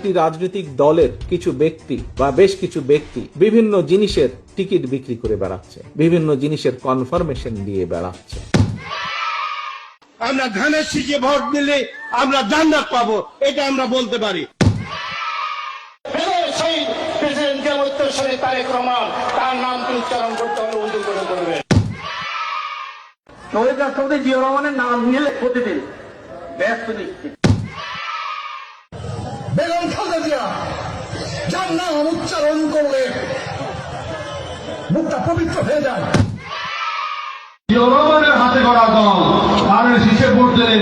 একটি রাজনৈতিক দলের কিছু ব্যক্তি বা বেশ কিছু ব্যক্তি বিভিন্ন জিনিসের টিকিট বিক্রি করে বেড়াচ্ছে, বিভিন্ন জিনিসের কনফার্মেশন দিয়ে বেড়াচ্ছে। আমরা ধানের শীষে ভোট দিলে আমরা জান্নাত পাবো, এটা আমরা বলতে পারি। সেই প্রেসিডেন্ট উত্তরসূরি তারেক রহমান, তার নামটি উচ্চারণ করতে হলে উঁচু করে করবেন। শহীদ রাষ্ট্রপতি জিয়া রহমানের নাম নিলে প্রতিদিন ব্যস্ত নিশ্চিত। বেগম খালেদা জিয়া যার নাম উচ্চারণ করলে মুখটা পবিত্র হয়ে যায়। জিয়া রহমানের হাতে গড়া দল ধানের শীষে ভোট দিলে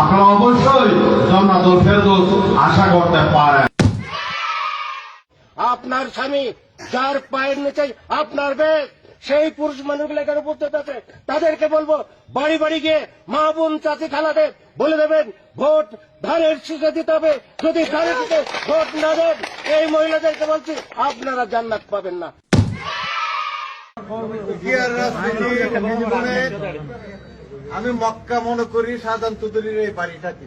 আপনারা অবশ্যই জান্নাতুল ফেরদৌস আশা করতে পারেন। আপনার স্বামী যার পায়ের নিচে আপনার ব্যাগ, সেই পুরুষ মানুষগুলো এখানে উপস্থিত আছে, তাদেরকে বলবো বাড়ি বাড়ি গিয়ে মা বোন চাচি খালাদের বলে দেবেন ভোট ধানের শীষে দিতে হবে। যদি ধানের শীষে ভোট না দেন, এই মহিলাদেরকে বলছি আপনারা জান্নাত পাবেন না। আমি মক্কা মনে করি সাধারণ তুদুরির এই বাড়িটাকে।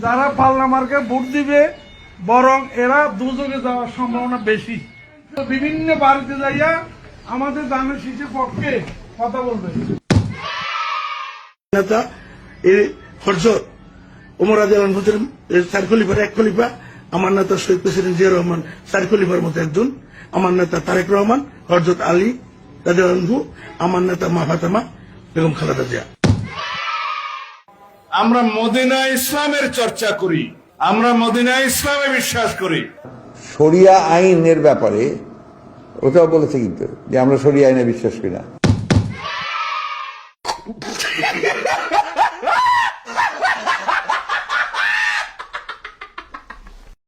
যারা পাল্লা মার্কে ভোট দিবে বরং এরা দুযোগে যাওয়ার সম্ভাবনা বেশি। বিভিন্ন বাড়িতে যাইয়া আমাদের ধানের শীষের পক্ষে কথা বলবে। নেতা এই হযরত ওমর রাদিয়াল্লাহু আনহু চার খলিফার এক খলিফা, আমার নেতা শহীদ প্রেসিডেন্ট জিয়া রহমান চার খলিফার মতো একজন, আমার নেতা তারেক রহমান, হযরত আলী রাদিয়াল্লাহু আনহু, আমার নেতা মা ফাতেমা বেগম খালেদা জিয়া। আমরা মদিনা ইসলামের চর্চা করি, আমরা মদিনা ইসলামে বিশ্বাস করি। শরিয়া আইনের ব্যাপারে ওটাও বলেছে কিন্তু যে আমরা শরিয়া আইনে বিশ্বাস করি না।